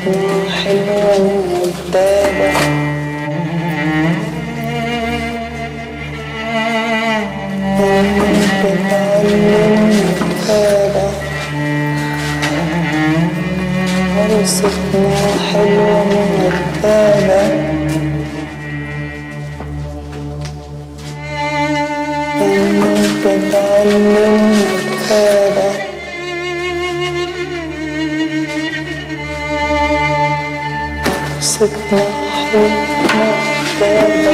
وصفنا حلوة ومدادة بتعلم مفادة وصفنا حلوة ومدادة بتعلم مفادة وصفنا حلوة ومدادة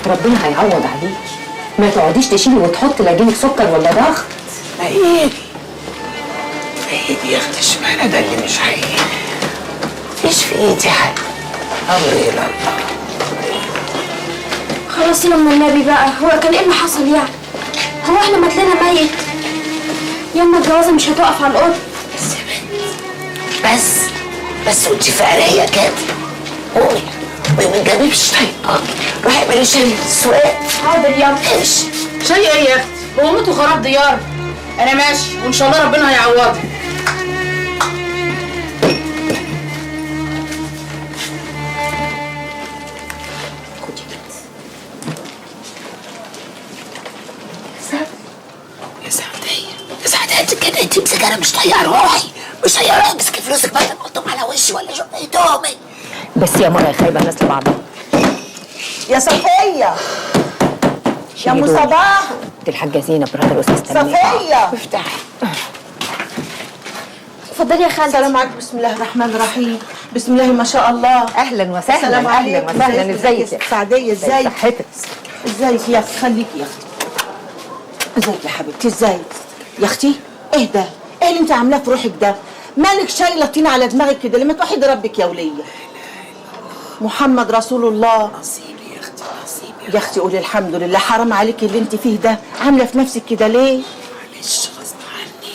ربنا هيعوض عليكي. ما تقعديش تشيلي وتحطي لا يجيلك سكر ولا ضغط. هيجي يا اختي، اشمعنى ده اللي مش هيجي؟ مفيش في ايدي حاجه، امري الى الله. خلاص لما النبي بقى، هو كان ايه اللي حصل يعني؟ هو احنا ماتلنا ميت؟ ياما الجوازه مش هتقف على القط. بس يا بنت، بس وانت فقريه كده قولي وما تجيبيش طيب. روحي اعملي شاي سواق. حاضر يلا. امشي. شاي ايه يا اختي؟ هو موت وخراب ديار. انا ماشي وان شاء الله ربنا هيعوضني. يا سعدية انت كده، انت مسكره مش طايقه روحي، مش طايقه روحي. امسكي فلوسك بدل ما احطهم على وشي ولا شوف هدومي. بس يا مرة يا خايبة الناس لبعضها. يا صفية، يا ام صباح، دي الحاجة زينب مرات الأستاذ تنمية. صفية افتحي. اتفضلي يا خالتي. السلام عليكم. بسم الله الرحمن الرحيم. بسم الله ما شاء الله. أهلا وسهلا. السلام عليكم. أهلا وسهلا. ازيك يا سعدية؟ ازيك؟ صحتك؟ ازيك يا اختي؟ خليكي يا اختي. ازيك يا حبيبتي؟ ازيك يا اختي؟ ايه ده؟ ايه اللي انت عاملاه في روحك ده؟ مالك شايله طين على دماغك كده؟ لما توحدي ربك يا وليه. محمد رسول الله. نصيبي يا اختي، نصيبي يا اختي قولي الحمد لله. حرام عليكي اللي انت فيه ده. عامله في نفسك كده ليه؟ معلش غصب عني،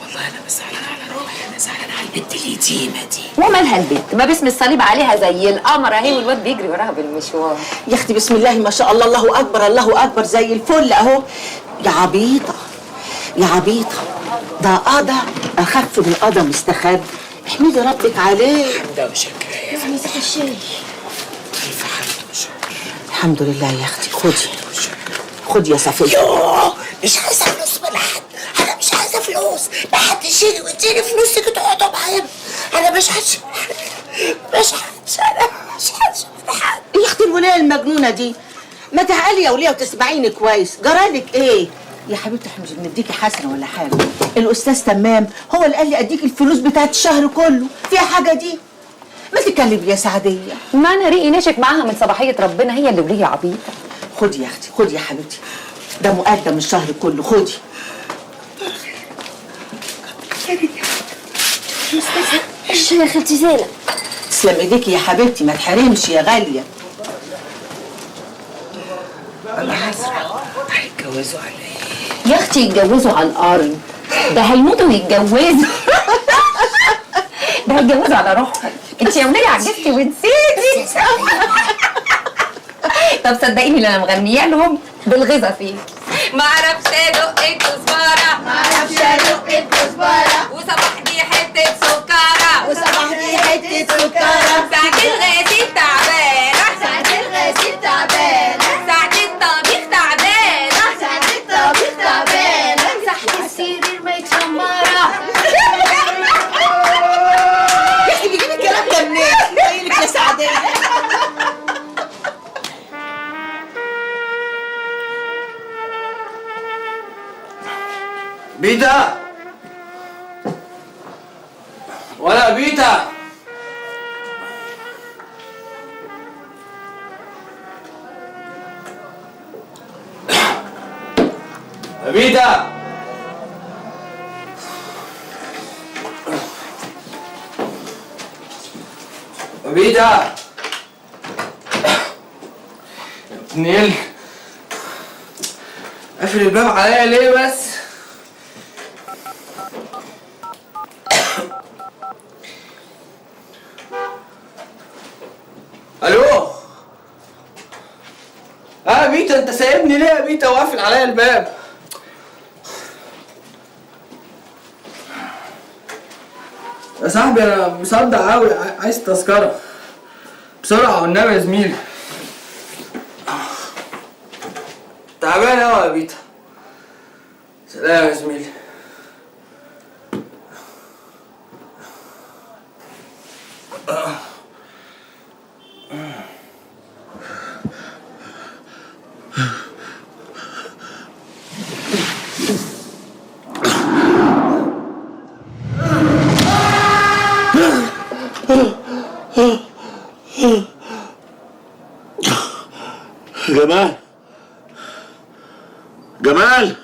والله انا زعلانه على روحي، انا زعلانه على البنت اليتيمه دي. ومالها البنت؟ ما باسم الصليب عليها زي القمر اهي، والواد بيجري وراها بالمشوار. يا اختي بسم الله ما شاء الله، الله اكبر الله اكبر، زي الفل اهو. يا عبيطه يا عبيطه، ده قضى اخف من قضى مستخبي. احمدي ربك عليه. حمده وشكر يا فندم. مسك الشاي. الف حمد وشكر. الحمد لله يا اختي. خدي يا صفيه. يوه، مش عايزه فلوس من حد، انا مش عايزه فلوس. لا حد يشيلي ويديني فلوسك تقعدوا معايا. انا مش هشيل انا مش هشيل حد. يا اختي الولايه المجنونه دي، ما تعالي يا وليه وتسمعيني كويس. جرالك ايه يا حبيبتي؟ احنا مش بنديكي حسنه ولا حاجه. الاستاذ تمام هو اللي قال لي اديك الفلوس بتاعت الشهر كله. فيها حاجه دي؟ ما تتكلمي يا سعديه. ما انا ريقي ناشف معاها من صباحية ربنا، هي اللي ولية عبيطة. خدي يا اختي، خدي يا حبيبتي، ده مقدم الشهر كله. خدي. الشاي يا خالتي زينب. تسلم ايديكي يا حبيبتي، ما تحرمش يا غاليه. انا هسرع. هيتجوزوا على ايه؟ يا اختي يتجوزوا على الارض، ده هيموتوا ويتجوزوا. ده هيتجوزوا على روحهم. انت يا وليه عجزتي ونسيتي. طب صدقيني اللي انا مغنيه لهم بالغيظه فيه. ما اعرفش ادق الكزبره، ما اعرفش ادق الكزبره، وصباح دي حته سكره، وصباح دي حته سكره، ساعة الغسيل تعبانه، ساعة الغسيل تعبانه، ساعة الطبيخ تعبانه، ساعة الطبيخ تعبانه، ساعة السرير متشمره. يا اختي بيجيب الكلام ده منين؟ قايلك يا سعديه. بيتا ولا بيتا، بيتا بيتا نيل، قافل الباب عليا ليه بس؟ بيتا انت سايبني ليه يا بيتا وقافل عليا الباب؟ يا صاحبي انا مصدع قوي، عايز تذكرة بسرعة والنبي يا زميلي. تعبان قوي يا بيتا. سلام يا زميلي. جمال جمال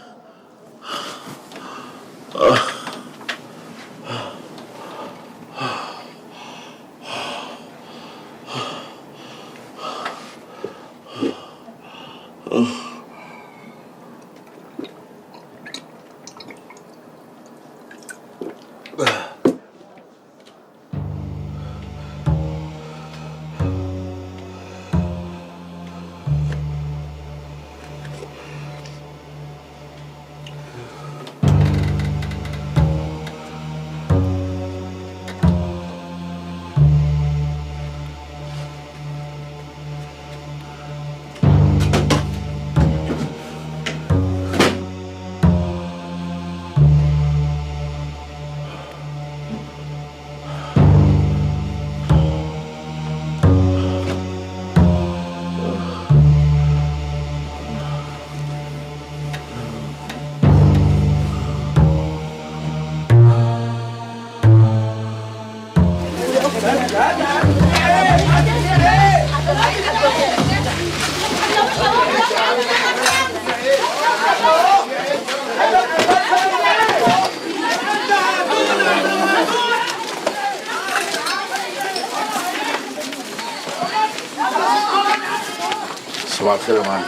صباح الخير يا معلم.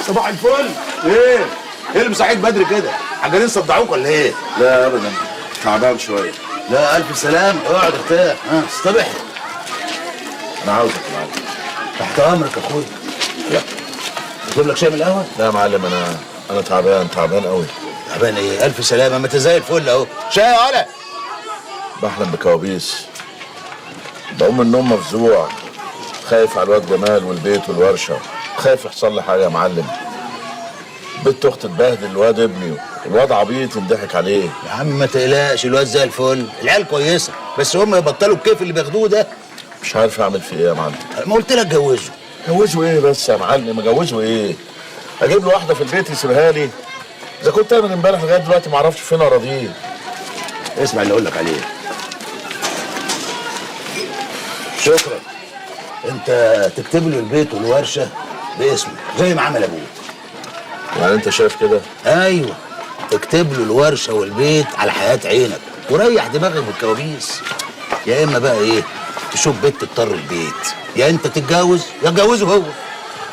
صباح الفل. ايه اللي مصحيك بدري كده؟ عجلين صدعوك ولا ايه؟ لا ابدا، تعبان شويه. لا الف سلام، اقعد ارتاح. اصطبح. انا عاوزك يا معلم. تحت امرك يا اخويا. لا اجيب لك شاي من القهوه؟ لا يا معلم، انا تعبان قوي. تعبان ايه؟ الف سلامه، ما انت زي الفل اهو. شاي يا ولا؟ بحلم بكوابيس، بقوم من النوم مفزوع، خايف على الواد جمال والبيت والورشه، خايف يحصل لي حاجه يا معلم. بنت اختي تبهدل الواد ابني، والواد عبيط ينضحك عليه. يا عم ما تقلقش، الواد زي الفل، العيال كويسه، بس هم يبطلوا الكيف اللي بياخدوه ده. مش عارف اعمل فيه ايه يا معلم. ما قلت لك جوزه. جوزه ايه بس يا معلم؟ اجوزه ايه؟ اجيب له واحده في البيت يسيبها لي؟ اذا كنت انا من امبارح لغايه دلوقتي ما اعرفش فين اراضيه. اسمع اللي اقول لك عليه. شكرا. انت تكتب له البيت والورشه باسمه زي ما عمل ابوك. يعني انت شايف كده؟ ايوه، تكتب له الورشه والبيت على حياه عينك وريح دماغك بالكوابيس. يا اما بقى ايه، تشوف بنت تضطر البيت، يا انت تتجوز يا تجوزه هو.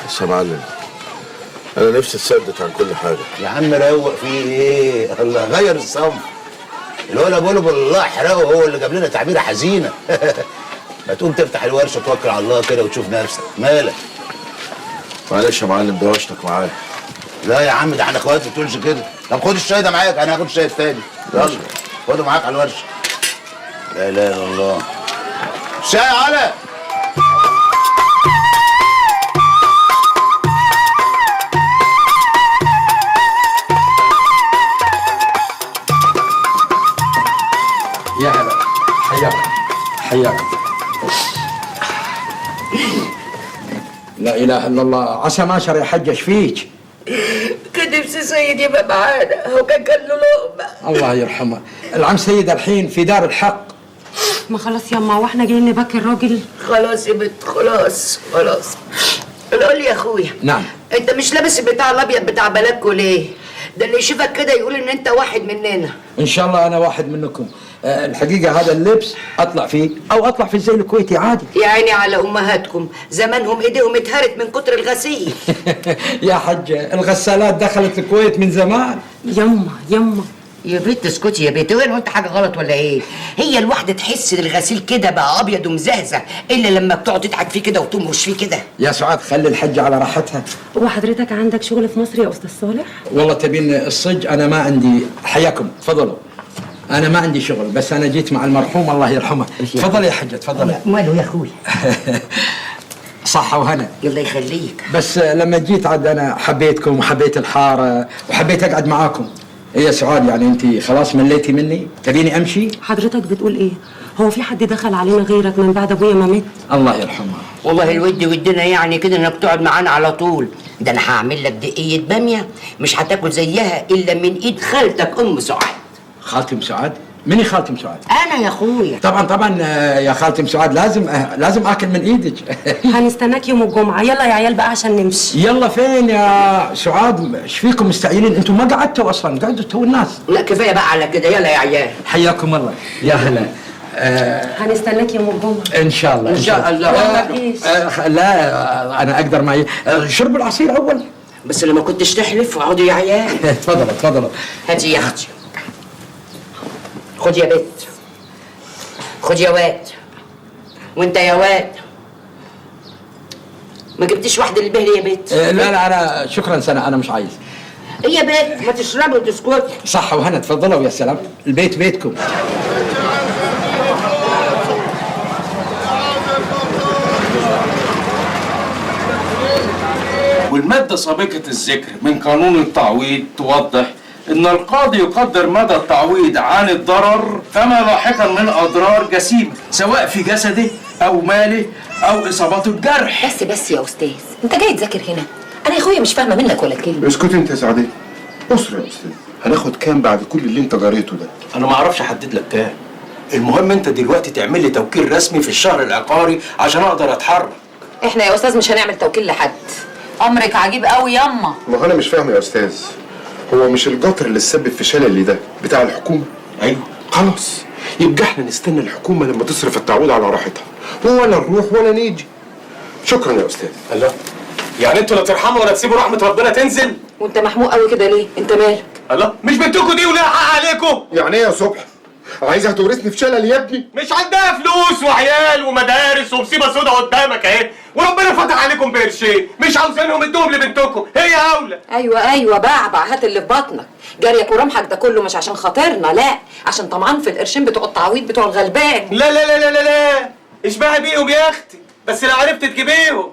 بس يا معلم انا نفسي اتسدت عن كل حاجه. يا عم روق فيه ايه؟ الله غير الصنف. الولا بولو الله يحرقه، هو اللي جاب لنا تعبيره حزينه. ما تقوم تفتح الورشه وتوكل على الله كده وتشوف نفسك مالك. معلش يا معلم دوشتك معايا. لا يا عم، ده احنا اخوات ما تقولش كده. طب خد الشاي ده معاك، انا هاخد الشاي التاني. يلا خده معاك على الورشه. لا اله الا الله. الشاي يا علا. يا هلا، حياك. لا اله الا الله. عسى ماشر يا حاج، ايش فيك؟ كان نفسي سيد يبقى معانا، هو كان له لقمه. الله يرحمه. العم سيد الحين في دار الحق. ما خلاص ياما، واحنا جايين نبكي الراجل. خلاص يا بنت، خلاص. قول لي يا اخويا. نعم. انت مش لابس البتاع الابيض بتاع بلاكو ليه؟ ده اللي يشوفك كده يقول ان انت واحد مننا. ان شاء الله انا واحد منكم. الحقيقه هذا اللبس اطلع فيه او اطلع في الزي الكويتي عادي. يا عيني على امهاتكم، زمانهم ايديهم اتهرت من كتر الغسيل. يا حجه الغسالات دخلت الكويت من زمان. يما يا بنت اسكتي يا بنت، وانا قلت حاجه غلط ولا ايه؟ هي الواحده تحس ان الغسيل كده بقى ابيض ومزهزه الا لما بتقعد تضحك فيه كده وتمرش فيه كده. يا سعاد خلي الحجة على راحتها. هو حضرتك عندك شغل في مصر يا استاذ صالح؟ والله تبين الصج انا ما عندي. حياكم تفضلوا. انا ما عندي شغل، بس انا جيت مع المرحوم الله يرحمه. تفضل يا حجة تفضل. ماله يا اخوي؟ صحة وهنا. الله يخليك. بس لما جيت عاد انا حبيتكم وحبيت الحارة وحبيت اقعد معاكم. ايه يا سعاد يعني انت خلاص مليتي مني؟ تبيني امشي؟ حضرتك بتقول ايه؟ هو في حد دخل علينا غيرك من بعد ابويا ما مات؟ الله يرحمه. والله الود ودنا يعني كده انك تقعد معانا على طول. ده انا هعمل لك دقيقة بامية مش هتاكل زيها الا من ايد خالتك ام سعاد. خالتي ام سعاد؟ مني خالتي ام سعاد؟ انا يا اخويا. طبعا يا خالتي ام سعاد لازم اكل من ايدك. هنستناك يوم الجمعة. يلا يا عيال بقى عشان نمشي. يلا فين يا سعاد؟ ايش فيكم مستعجلين؟ انتم ما قعدتوا اصلا، قعدوا تو الناس. لا كفايه بقى على كده، يلا يا عيال. حياكم الله. يا هلا. هنستناك يوم الجمعة ان شاء الله. ان شاء الله. لا انا اقدر معي. شرب العصير اول. بس لما كنتش تحلف اقعدوا يا عيال. تفضلوا. هاتي يا اختي. خد يا بنت. خد يا واد. وانت يا واد ما جبتش واحده للبهري يا بنت؟ لا انا شكرا سنه انا مش عايز. ايه يا بنت ما تشربي وتسكتي. صحه وهنا تفضلوا يا سلام. البيت بيتكم. والمادة سابقة الذكر من قانون التعويض توضح إن القاضي يقدر مدى التعويض عن الضرر فما لاحقا من أضرار جسيمة سواء في جسده أو ماله أو إصابته بجرح. بس يا أستاذ، أنت جاي تذاكر هنا؟ أنا يا أخويا مش فاهمة منك ولا كلمة. اسكت أنت يا سعدية. أسرة يا أستاذ، هناخد كام بعد كل اللي أنت جريته ده؟ أنا ما أعرفش أحدد لك كام. المهم أنت دلوقتي تعمل لي توكيل رسمي في الشهر العقاري عشان أقدر أتحرك. إحنا يا أستاذ مش هنعمل توكيل لحد. أمرك عجيب قوي ياما. ما أنا مش فاهم يا أستاذ، هو مش القطر اللي سبب في شلل ده بتاع الحكومة؟ أيوه. خلاص يبقى احنا نستنى الحكومة لما تصرف التعويض على راحتها، ولا نروح ولا نيجي. شكرا يا أستاذ. الله، يعني انتوا لا ترحموا ولا تسيبوا رحمة ربنا تنزل؟ وأنت محموق قوي كده ليه؟ أنت مالك؟ الله، مش بنتكم دي وليها حق عليكم؟ يعني إيه يا صبحي؟ عايزها تورثني في شلل يا ابني؟ مش عندها فلوس وعيال ومدارس ومصيبة سودا قدامك اهي، وربنا فتح عليكم بقرشين، مش عاوزينهم ادوهم لبنتكم، هي أولى. أيوه بعبع، هات اللي في بطنك. جريك ورمحك ده كله مش عشان خاطرنا، لا، عشان طمعان في القرشين بتوع التعويض بتوع الغلبان. لا لا لا لا لا لا، اشبعي بيهم يا أختي، بس لو عرفت تجيبيهم.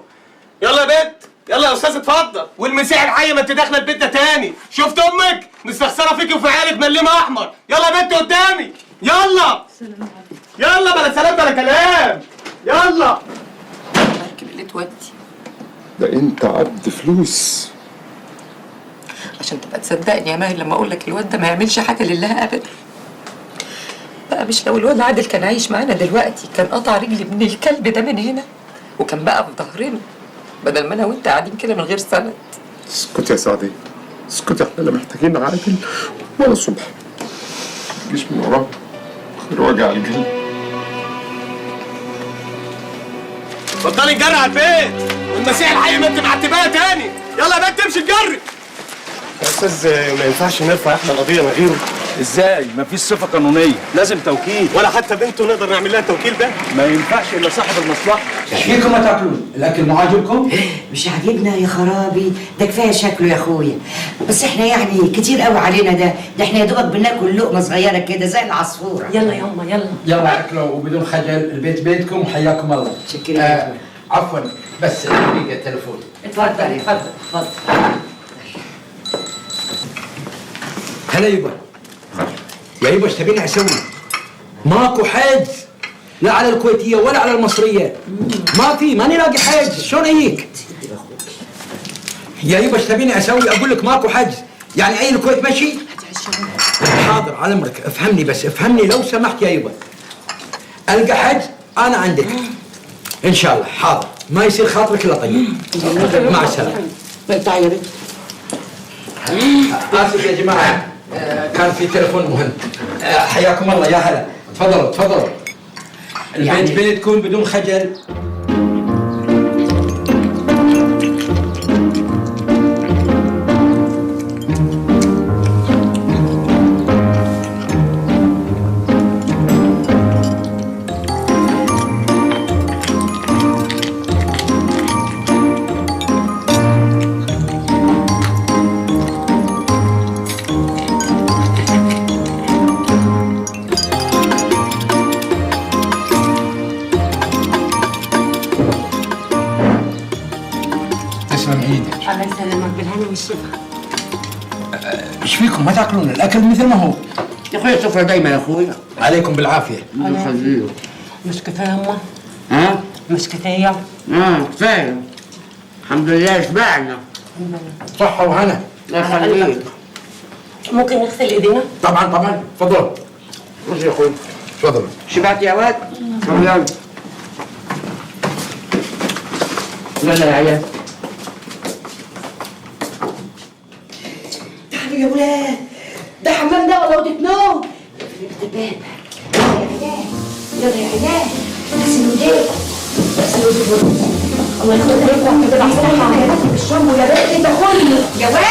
يلا يا بنت، يلا يا أستاذ اتفضل، والمسيح الحي ما انت داخلة البيت ده تاني، شفت أمك؟ مستخسرة فيكي وفي عيالك مليمة أحمر، يلا يا بنت قدامي، يلا. يلا بلا سلام بلا كلام، يلا. مركب اللي تودي. ده أنت عبد فلوس. عشان تبقى تصدقني يا ماهر لما اقول لك الواد ده ما يعملش حاجه لله ابدا. بقى مش لو الواد عادل كان عايش معانا دلوقتي كان قطع رجلي من الكلب ده من هنا وكان بقى في ظهرنا بدل ما انا وانت قاعدين كده من غير سند. اسكت يا سعدية، اسكت، احنا لا محتاجين عاجل ولا صبح. متجيش من وراه غير وجع القلب. اتفضلي نجري على البيت، والمسيح الحي ما انت معتباها تاني، يلا يا بنت امشي نجري. يا استاذ ما ينفعش نرفع احنا القضيه من غيره. ازاي؟ مفيش صفه قانونيه، لازم توكيل. ولا حتى بنته نقدر نعمل لها التوكيل ده؟ ما ينفعش الا صاحب المصلحه. ايش فيكم ما تاكلون؟ الاكل مو عاجبكم؟ مش عاجبنا يا خرابي، ده كفايه شكله يا اخويا. بس احنا يعني كتير قوي علينا ده احنا يا دوبك بناكل لقمه صغيره كده زي العصفوره. يلا ياما يلا. يلا اكلوا وبدون خجل، البيت بيتكم وحياكم الله. شكرا. عفوا بس دقيقه تليفون. اتفضل. هلا يبا. يا يبا ايش تبيني اسوي؟ ماكو حجز لا على الكويتيه ولا على المصريه. ماني لاقي حجز، شلون اجيك؟ يا يبا ايش تبيني اسوي؟ اقول لك ماكو حجز، يعني اي الكويت ماشي؟ حاضر على امرك، افهمني بس افهمني لو سمحت يا يبا. القى حجز انا عندك ان شاء الله. حاضر، ما يصير خاطرك الا طيب. مع السلامه. تعال يا بنت. اسف يا جماعه، كان في تليفون مهم. حياكم الله، يا هلا، تفضلوا. البيت بيتكم بدون خجل. تسلم ايدك. الله يسلمك بالهنا والشفا. ايش فيكم ما تاكلون الاكل مثل ما هو؟ يا اخويا السفرة دايما يا اخويا. عليكم بالعافيه. الله يخليك. مش كفايه يما؟ ها؟ مش كفايه؟ كفايه. الحمد لله شبعنا. صحه وهنا. الله يخليك. ممكن نغسل ايدينا؟ طبعا تفضل. ماشي يا اخوي تفضل. شبعت يا واد؟ يلا يلا يا عيال. تعالوا يا ولاد، ده حمام ده ولا اوضه نوم؟ يلا يا عيال، اغسلوا ايديكم، اغسلوا ايديكم. الله يخليك عليكم، كده بحسن على بنتك الشم ويا بنت تاخدني يا واد.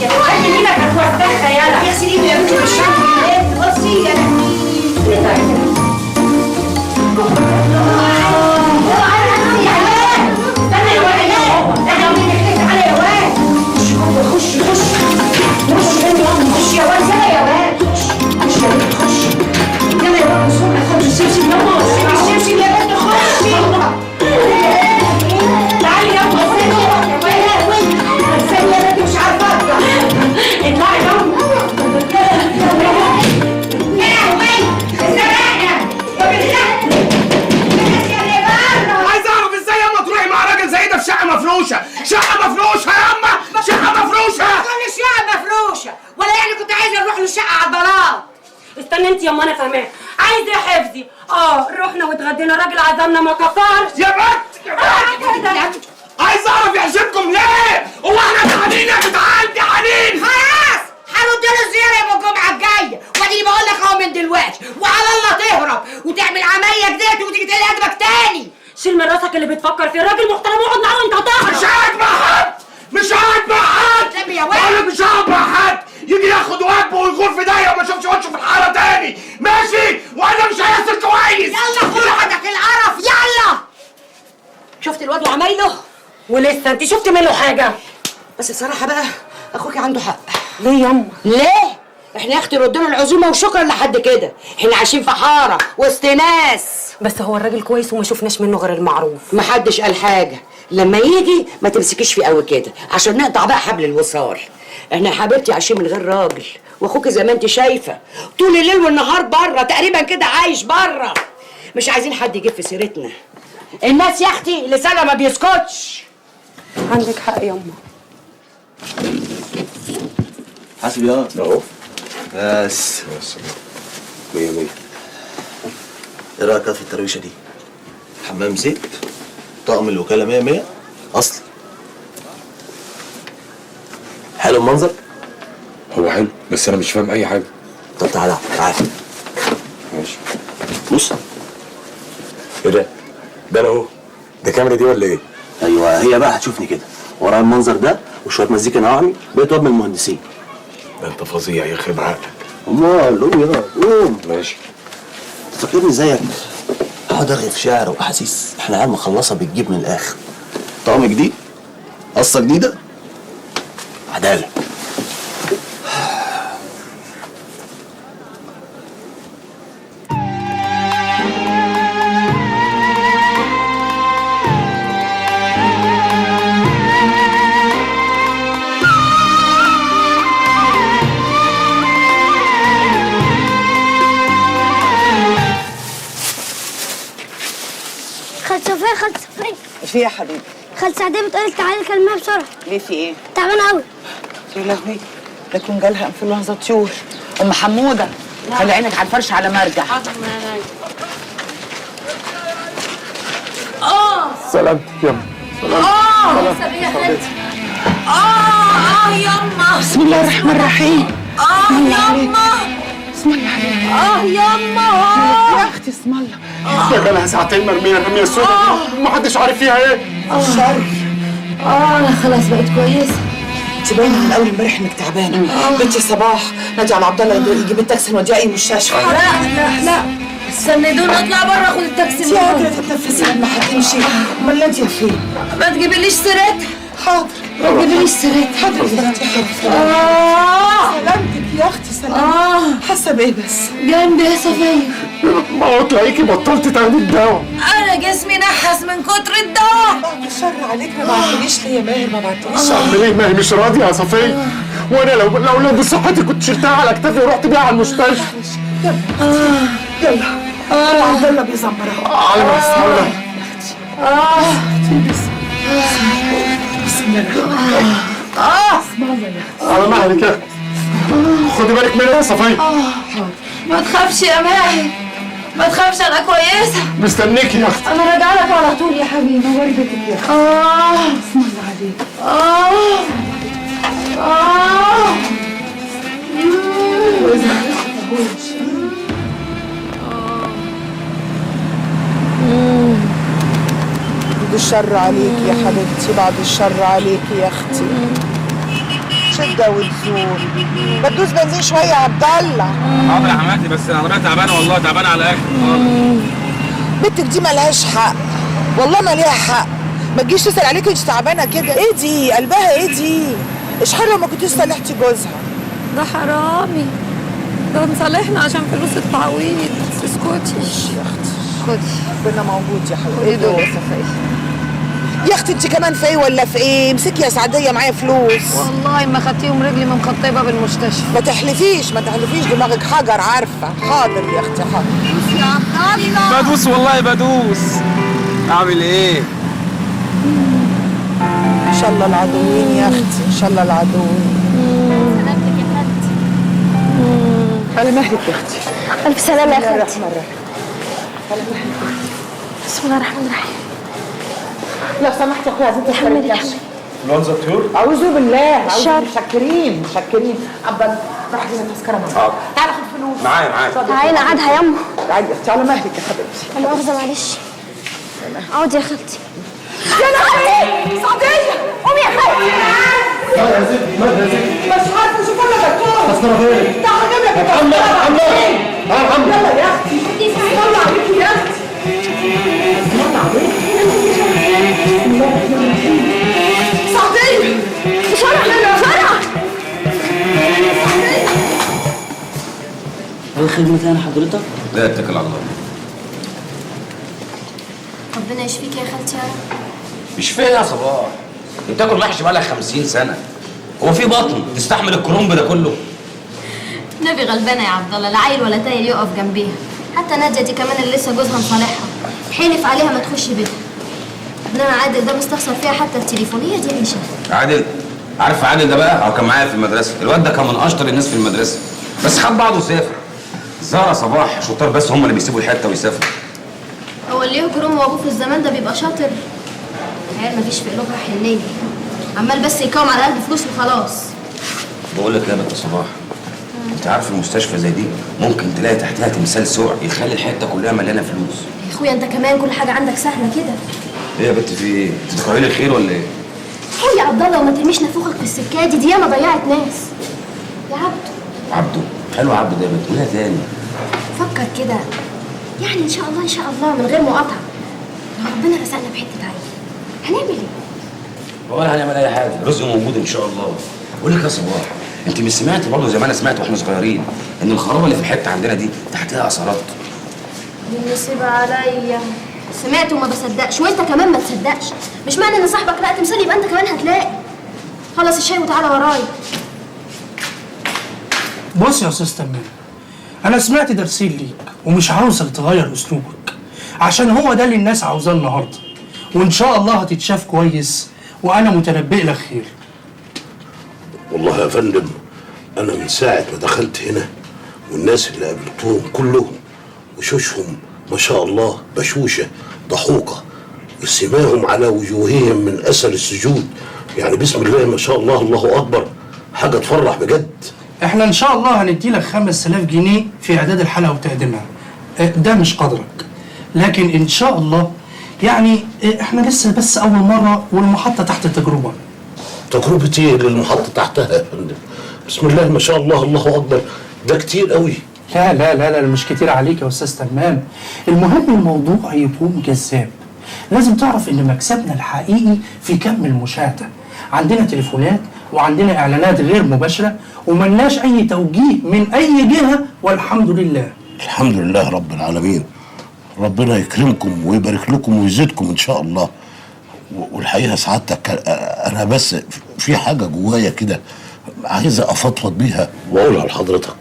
يا واد مين هتوسخها يلا؟ يا سيدي يا بنتي بالشم يا بنت بصي يا بنتي. شقة مفروشة يا أما، شقة مفروشة. كل شقة مفروشة، ولا يعني كنت عايزة نروح له شقة على البلاط. استنى انت يما انا فاهماه. عايز ايه حفظي؟ رحنا واتغدينا، الراجل عزمنا ما كفرش. يا بنت عايز أعرف يعزمكم ليه؟ هو احنا جعانين يا جدعان جعانين؟ خلاص هرد له الزيارة يوم الجمعة الجاية، وادي بقول لك اهو من دلوقتي، وعلى الله تهرب وتعمل عملية جديدة وتيجي تلاقي قدمك تاني. شيل من راسك اللي بتفكر فيه، الراجل محترم ويقعد معاه وانت هتهرب. مش قاعد مع حد، مش قاعد مع حد. يا بقولك مش قاعد مع حد، يجي ياخد واجبه ويغور في داهية وما يشوفش وشه في الحارة تاني، ماشي؟ وانا مش هيصل كويس. يلا خد عندك القرف يلا. شفت الواد وعمايله؟ ولسه انت شفت منه حاجه؟ بس بصراحة بقى اخوكي عنده حق. ليه ياما؟ ليه؟ احنا يا اختي ردنا العزومة وشكرا لحد كده، احنا عايشين في حارة وسط ناس. بس هو الراجل كويس وما شفناش منه غير المعروف. محدش قال حاجة، لما يجي ما تمسكيش فيه قوي كده عشان نقطع بقى حبل الوصال. احنا يا حبيبتي عايشين من غير راجل، واخوكي زي ما انت شايفة طول الليل والنهار بره، تقريبا كده عايش بره. مش عايزين حد يجيب في سيرتنا. الناس يا اختي لسانها ما بيسكتش. عندك حق ياما. حاسب يا اهو. بس مية مية. ايه رايك في الترويشه دي؟ حمام زيت، طقم الوكاله 100 100 اصل. حلو المنظر؟ هو حلو بس انا مش فاهم اي حاجه. طب تعالى تعالى. ماشي. بص. ايه ده؟ ده انا اهو. ده كاميرا دي ولا ايه؟ ايوه هي بقى هتشوفني كده ورايا المنظر ده وشويه مزيكا نوعمي، بقيت واد من المهندسين. ده انت فظيع يخرب عقلك. امال قوم يلا قوم. ماشي. فاكرني زيك اقعد ارغي في شعر واحاسيس، احنا عيال مخلصه بتجيب من الاخر. طقم جديد، قصه جديده، عداله. خالة صفية خالة صفية في يا حبيبي؟ خالة سعدية بتقولك تعالي كلميها بسرعة. ليه في ايه؟ تعبانة قوي. يا لهوي ده يكون جالها انفلونزا طيور. ام حموده خلي عينك على الفرش على ما ارجع. سلامتك يما. سلامتك يا خالتي. يما. بسم الله الرحمن الرحيم. يما. اسم الله عليك. يما. يا اختي اسم الله. يا بقالها ساعتين مرميه الرميه السوداء دي محدش عارف فيها ايه. شر. انا خلاص بقيت كويسه. انت باينه من اول امبارح انك تعبانه. بنتي صباح نادي على عبد الله يجيب التاكسي نوديها اي مستشفى. لا استنيدوني اطلع بره اخد التاكسي. انت قادره تتنفسي لما هتمشي؟ امال انت فين؟ ما تجيبليش سيرتها. حاضر جيبي لي السرات. حاضر يا اختي حاضر. سلامتك يا اختي سلامتك. حاسه بايه بس؟ جنبي يا صفيه. ما هو تلاقيكي بطلت تاخدي الدواء. انا جسمي نحس من كتر الدواء. بعد الشر عليك، ما بعتليش ليه يا ماهر؟ ما بعتليش. اعمل ايه؟ ما هي مش راضيه يا صفيه، وانا لو بصحتي كنت شلتها على كتافي ورحت بيها على المستشفى. يلا عبد الله بيزمر اهو. على ما استنى. بسم الله بسم الله يا اختي. على مهلك يا اختي. خدي بالك منها يا صفيه. ما تخافش يا ماهر، ما تخافش، انا كويسه. مستنيكي يا اختي. انا راجعه لك على طول يا حبيبي. وردتك يا اختي. بسم الله عليك. بعد الشر عليك يا حبيبتي، بعد الشر عليك يا اختي. شده وتزور. بدوس بنزين شويه يا عبد الله. حاضر يا حماتي، بس العربيه تعبانه والله، تعبانه على الاخر. بنتك دي ملهاش حق، والله ما ليها حق. ما تجيش تسال عليك انت تعبانه كده. ايه دي؟ قلبها ايه دي؟ ايش حلو ما كنتيش صالحتي جوزها. ده حرامي، ده نصالحنا عشان فلوس التعويض. اسكتي يا اختي. خدي، ربنا موجود يا حبيبتي. خدي دول يا صفيه. يا اختي انت كمان في ايه ولا في ايه؟ امسكي يا سعديه، معايا فلوس. والله ما خدتيهم، رجلي من خطيبه بالمستشفى. ما تحلفيش ما تحلفيش، دماغك حجر عارفه. حاضر يا اختي حاضر. يا عبد الله بدوس والله بدوس. اعمل ايه؟ ان شاء الله العدوين يا اختي، ان شاء الله العدوين. سلامتك يا خالتي. على مهلك يا اختي. الف سلامه يا خالتي. الرحمن الرحيم. بسم الله الرحمن الرحيم. لو سمحت يا اخويا عايزين تحملي كاش. لونزا طيور؟ اعوذ بالله، متشكرين متشكرين. عبد الله روح لنا تذكره معاك. تعالى خد فلوس. معايا تعالي نقعدها يما. تعالي يا اختي على مهلك يا حبيبتي. لا مؤاخذة معلش. اقعدي يا خالتي. يا نهاري سعديه، قومي يا خالتي. مالها يا ستي؟ مالها يا ستي؟ مش عارفه شوف لنا دكتور. تذكره فين؟ تعالى اجيب لك محمد. يلا يا اختي. صلي عليكي يا اختي. صلي عليكي. سعديه بسرعه بسرعه. هل خدمة أنا حضرتك؟ لا اتكل على الله. ربنا يشفيك يا خالتي يا رب. مش فيا يا صباح، انت بتاكل محشي بقالك 50 سنه، هو في بطن تستحمل الكرنب ده كله؟ نبي غلبانه يا عبد الله، لا عيل ولا تايل يقف جنبيها. حتى ناديه دي كمان اللي لسه جوزها مصالحها، حلف عليها ما تخش بيتها. ابننا عادل ده مستخسر فيها حتى التليفون. هي دي عيشه. عادل، عارف عادل ده بقى؟ هو كان معايا في المدرسه، الواد ده كان من اشطر الناس في المدرسه، بس خد بعضه وسافر. زهره صباح شطار بس هم اللي بيسيبوا الحته ويسافروا. هو اللي يهجر امه وابوه في الزمان ده بيبقى شاطر؟ العيال مفيش في قلوبها حنيه، عمال بس يكوم على قلب فلوس وخلاص. بقول لك يا بنت صباح، انت عارف المستشفى زي دي ممكن تلاقي تحتها تمثال سوع يخلي الحته كلها مليانه فلوس. يا اخويا انت كمان كل حاجه عندك سهله كده. ايه يا بنت في ايه؟ انت بتكرهي لي الخير ولا ايه؟ هو يا عبد الله وما ترميش نافوخك في السكه دي ياما ضيعت ناس. يا عبده عبده، حلو عبده ده يا بنت، قولها تاني. فكر كده، يعني ان شاء الله ان شاء الله من غير مقاطعه لو ربنا رزقنا بحته عيل هنعمل ايه؟ ولا هنعمل اي حاجه، رزق موجود ان شاء الله. بقول لك يا صباح، انت مش سمعتي برضه زي ما انا سمعت واحنا صغيرين ان الخرابه اللي في الحته عندنا دي تحتها اثارات؟ دي النصيبه عليا. سمعت وما بصدقش، وانت كمان ما تصدقش. مش معنى ان صاحبك لقى تمثال يبقى انت كمان هتلاقي. خلص الشاي وتعالى ورايا. بص يا استاذ تمام، انا سمعت درسين ليك ومش عاوزك تغير اسلوبك، عشان هو ده اللي الناس عاوزاه النهارده، وان شاء الله هتتشاف كويس وانا متنبئ لك خير. والله يا فندم انا من ساعه ما دخلت هنا والناس اللي قابلتهم كلهم وشوشهم ما شاء الله بشوشه ضحوكه، وسماهم على وجوههم من اثر السجود، يعني بسم الله ما شاء الله الله اكبر، حاجه تفرح بجد. احنا ان شاء الله هندي لك 5000 جنيه في اعداد الحلقه وتقديمها، ده مش قدرك، لكن ان شاء الله يعني احنا لسه بس اول مره والمحطه تحت تجربه. تجربه ايه اللي المحطه تحتها يا فندم؟ بسم الله ما شاء الله الله اكبر، ده كتير قوي. لا لا لا لا مش كتير عليك يا استاذ تمام، المهم الموضوع يكون جذاب. لازم تعرف ان مكسبنا الحقيقي في كم المشاهده، عندنا تليفونات وعندنا اعلانات غير مباشره وملناش اي توجيه من اي جهه والحمد لله. الحمد لله رب العالمين. ربنا يكرمكم ويبارك لكم ويزيدكم ان شاء الله. والحقيقه سعادتك انا بس في حاجه جوايا كده عايزه افضفض بيها واقولها لحضرتك.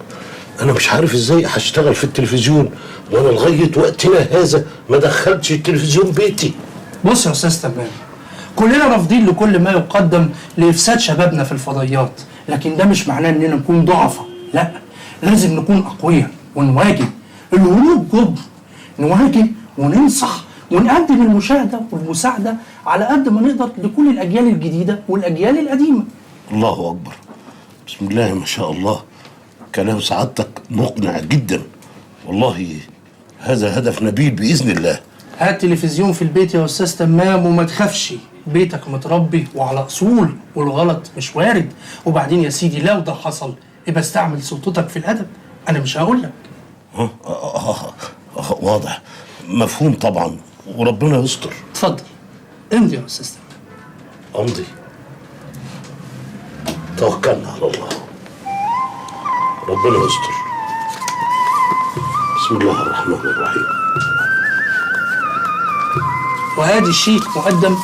انا مش عارف ازاي هشتغل في التلفزيون وانا لغايه وقتنا هذا ما دخلتش التلفزيون بيتي. بص يا استاذ تمام، كلنا رافضين لكل ما يقدم لافساد شبابنا في الفضائيات، لكن ده مش معناه اننا نكون ضعفاء، لا، لازم نكون اقوياء ونواجه. الهروب جبن، نواجه وننصح ونقدم المشاهده والمساعده على قد ما نقدر لكل الاجيال الجديده والاجيال القديمه. الله اكبر، بسم الله ما شاء الله. كلام سعادتك مقنع جدا، والله هذا هدف نبيل باذن الله. هات تلفزيون في البيت يا استاذ تمام وما تخافش، بيتك متربي وعلى اصول والغلط مش وارد. وبعدين يا سيدي لو ده حصل يبقى استعمل سلطتك في الادب، انا مش هقول لك. واضح، مفهوم طبعا، وربنا يستر. اتفضل امضي يا استاذ تمام. امضي؟ توكلنا على الله، ربنا يستر. بسم الله الرحمن الرحيم. وادي الشيك مقدم،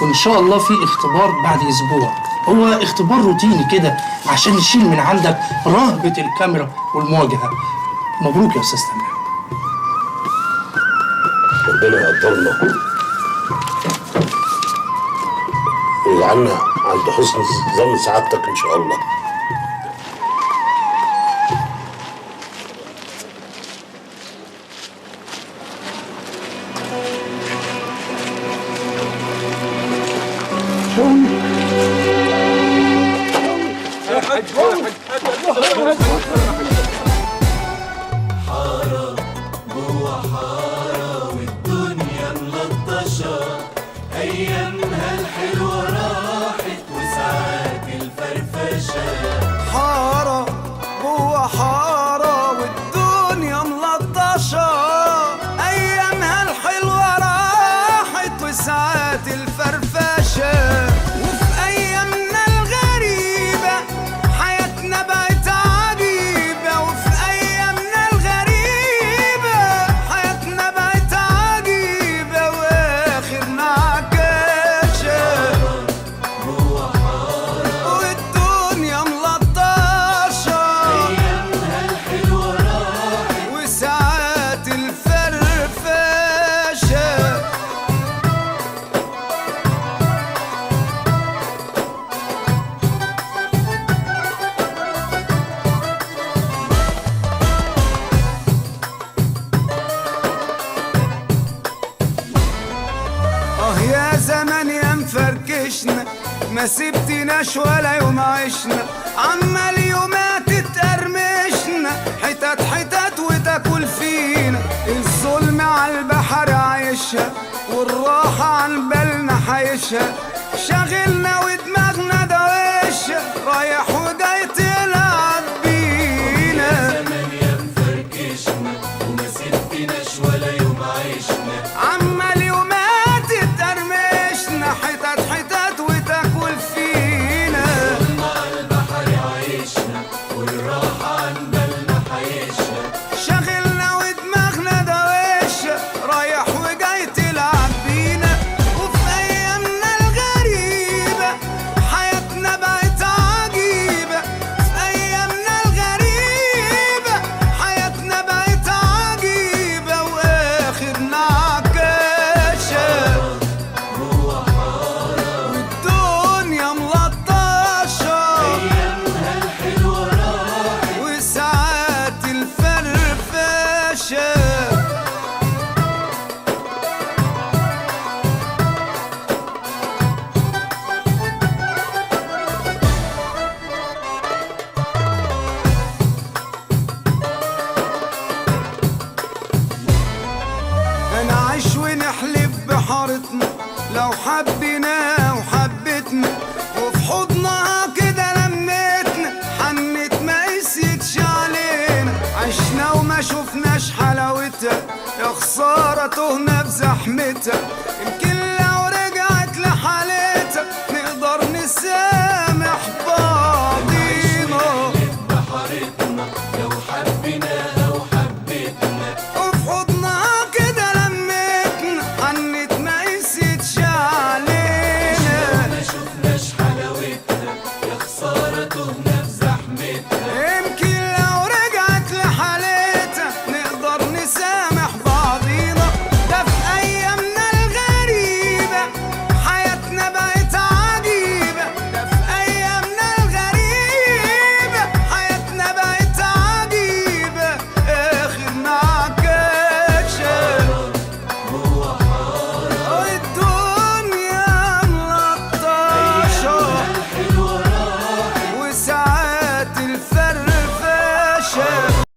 وان شاء الله في اختبار بعد اسبوع. هو اختبار روتيني كده عشان نشيل من عندك رهبة الكاميرا والمواجهة. مبروك يا استاذ تمام. ربنا يقدرنا ويجعلنا عند حسن ظن سعادتك ان شاء الله. حارة جوا حارة والدنيا ملطشة، أيامها الحلوة راحت وساعات الفرفشة. حارة جوا حارة والدنيا ملطشة، أيامها الحلوة راحت وساعات الفرفشة. وفي أيامنا الغريبة حياتنا بقت عجيبة، وفي أيامنا الغريبة حياتنا بقت عجيبة وآخرنا عكاشة. والدنيا ملطشة، أيامها الحلوة راحت وساعات الفرفشة. يا زمان يا مفركشنا، ما سبتناش ولا يوم عشنا، عمال يومات تقرمشنا، حتت حتت وتاكل فينا. الظلم على البحر عايشها والراحة عن بالنا حايشها، شاغلنا ودماغنا دوشها، رايح وجاي تلعب بينا. يا زمان يا مفركشنا وما سبتناش ولا يوم عشنا، عمال يومات تقرمشنا، حتت حتت وتاكل فينا. مع البحر عايشنا والراحة عن بالنا حايشنا، شاغلنا ودماغنا دوشة، رايح وجاي تلعب بينا. وفي أيامنا الغريبة حياتنا بقت عجيبة، في أيامنا الغريبة حياتنا بقت عجيبة وآخرنا عكاشة. والدنيا ملطشة، أيامها الحلوة راحت وساعات الفرفشة. نعيش ونحلف بحارتنا لو حبينا وحبتنا، وفي حضنها كده لمتنا، حنت ما قسيتش علينا. عشنا وما شفناش حلاوتها، يا خسارة تهنا في زحمتها.